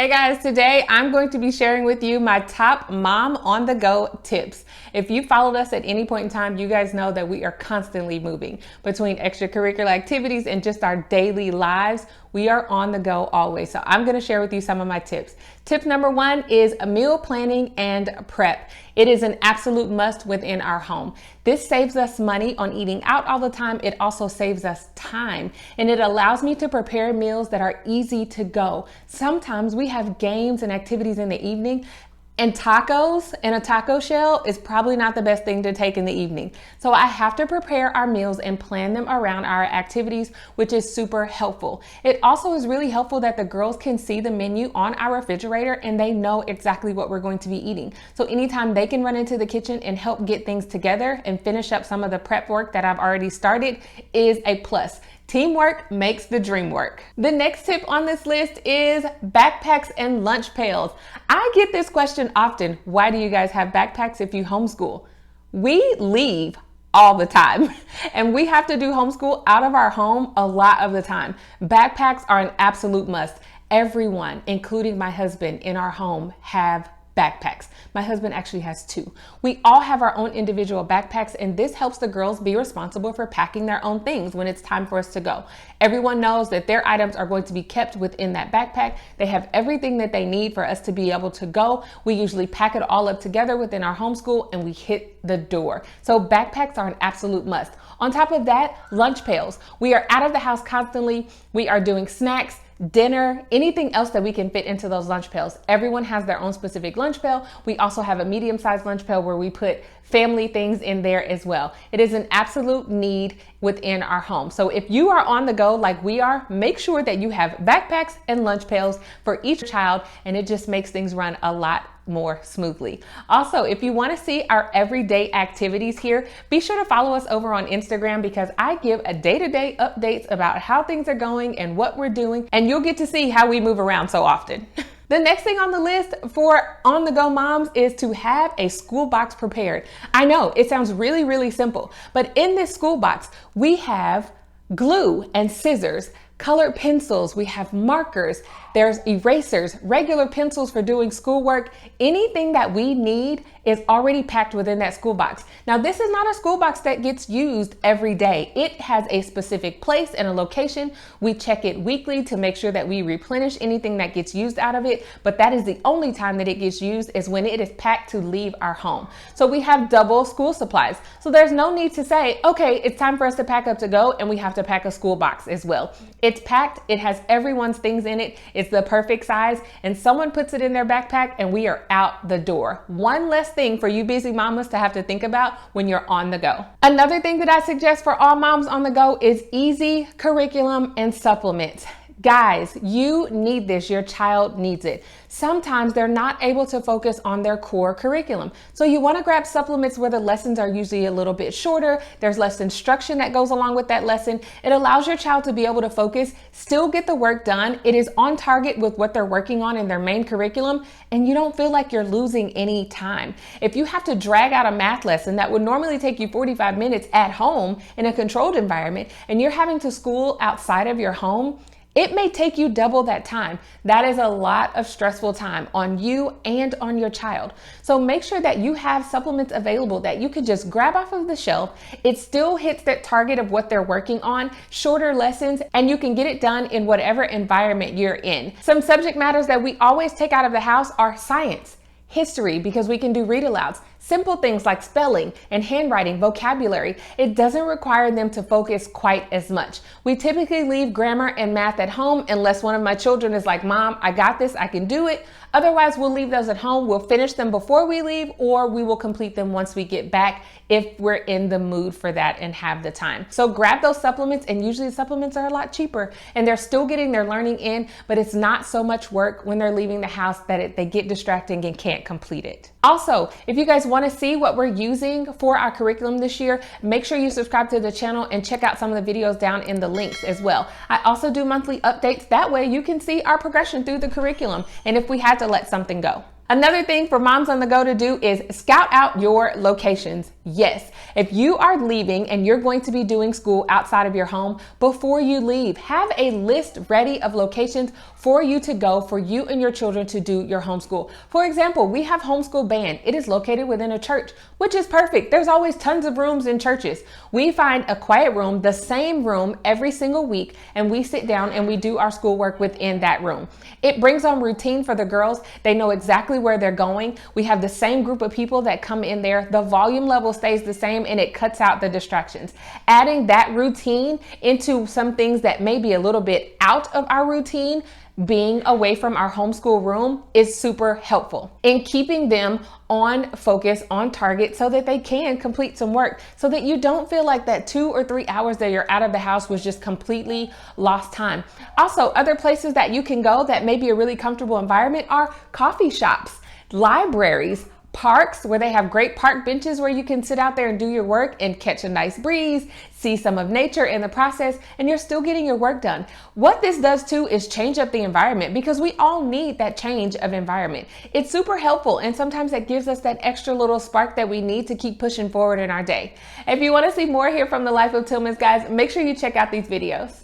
Hey guys, today I'm going to be sharing with you my top mom on the go tips. If you followed us at any point in time, you guys know that we are constantly moving between extracurricular activities and just our daily lives. We are on the go always. So I'm going to share with you some of my tips. Tip number one is meal planning and prep. It is an absolute must within our home. This saves us money on eating out all the time. It also saves us time, and it allows me to prepare meals that are easy to go. Sometimes we have games and activities in the evening, and tacos and a taco shell is probably not the best thing to take in the evening. So I have to prepare our meals and plan them around our activities, which is super helpful. It also is really helpful that the girls can see the menu on our refrigerator and they know exactly what we're going to be eating. So anytime they can run into the kitchen and help get things together and finish up some of the prep work that I've already started is a plus. Teamwork makes the dream work. The next tip on this list is backpacks and lunch pails. I get this question often. Why do you guys have backpacks if you homeschool? We leave all the time and we have to do homeschool out of our home a lot of the time. Backpacks are an absolute must. Everyone, including my husband in our home, have backpacks. My husband actually has two. We all have our own individual backpacks, and this helps the girls be responsible for packing their own things when it's time for us to go. Everyone knows that their items are going to be kept within that backpack. They have everything that they need for us to be able to go. We usually pack it all up together within our homeschool and we hit the door. So backpacks are an absolute must. On top of that, lunch pails. We are out of the house constantly. We are doing snacks, dinner, anything else that we can fit into those lunch pails. Everyone has their own specific lunch pail. We also have a medium-sized lunch pail where we put family things in there as well. It is an absolute need within our home. So if you are on the go like we are, make sure that you have backpacks and lunch pails for each child, and it just makes things run a lot more smoothly. Also, if you want to see our everyday activities here, be sure to follow us over on Instagram because I give a day-to-day updates about how things are going and what we're doing, and you'll get to see how we move around so often. The next thing on the list for on-the-go moms is to have a school box prepared. I know it sounds really, really simple, but in this school box, we have glue and scissors, colored pencils, we have markers, there's erasers, regular pencils for doing schoolwork. Anything that we need is already packed within that school box. Now, this is not a school box that gets used every day. It has a specific place and a location. We check it weekly to make sure that we replenish anything that gets used out of it, but that is the only time that it gets used is when it is packed to leave our home. So we have double school supplies. So there's no need to say, okay, it's time for us to pack up to go and we have to pack a school box as well. It's packed, it has everyone's things in it. It's the perfect size, and someone puts it in their backpack and we are out the door. One less thing for you busy mamas to have to think about when you're on the go. Another thing that I suggest for all moms on the go is easy curriculum and supplements. Guys, you need this. Your child needs it. Sometimes they're not able to focus on their core curriculum. So you want to grab supplements where the lessons are usually a little bit shorter. There's less instruction that goes along with that lesson. It allows your child to be able to focus, still get the work done. It is on target with what they're working on in their main curriculum, and you don't feel like you're losing any time. If you have to drag out a math lesson that would normally take you 45 minutes at home in a controlled environment, and you're having to school outside of your home, it may take you double that time. That is a lot of stressful time on you and on your child. So make sure that you have supplements available that you could just grab off of the shelf. It still hits that target of what they're working on, shorter lessons, and you can get it done in whatever environment you're in. Some subject matters that we always take out of the house are science, history, because we can do read alouds. Simple things like spelling and handwriting, vocabulary, it doesn't require them to focus quite as much. We typically leave grammar and math at home unless one of my children is like, Mom, I got this, I can do it. Otherwise, we'll leave those at home. We'll finish them before we leave, or we will complete them once we get back if we're in the mood for that and have the time. So grab those supplements, and usually supplements are a lot cheaper and they're still getting their learning in, but it's not so much work when they're leaving the house that they get distracting and can't complete it. Also, if you guys want to see what we're using for our curriculum this year, make sure you subscribe to the channel and check out some of the videos down in the links as well. I also do monthly updates. That way you can see our progression through the curriculum and if we had to let something go. Another thing for moms on the go to do is scout out your locations. Yes, if you are leaving and you're going to be doing school outside of your home, before you leave, have a list ready of locations for you to go for you and your children to do your homeschool. For example, we have Homeschool Band. It is located within a church, which is perfect. There's always tons of rooms in churches. We find a quiet room, the same room every single week, and we sit down and we do our schoolwork within that room. It brings on routine for the girls. They know exactly where they're going. We have the same group of people that come in there. The volume level stays the same and it cuts out the distractions. Adding that routine into some things that may be a little bit out of our routine, being away from our homeschool room, is super helpful in keeping them on focus, on target, so that they can complete some work, so that you don't feel like that 2 or 3 hours that you're out of the house was just completely lost time. Also, other places that you can go that may be a really comfortable environment are coffee shops, libraries, parks where they have great park benches where you can sit out there and do your work and catch a nice breeze, see some of nature in the process, and you're still getting your work done. What this does too is change up the environment, because we all need that change of environment. It's super helpful, and sometimes that gives us that extra little spark that we need to keep pushing forward in our day. If you want to see more here from the life of Tillmans, guys, make sure you check out these videos.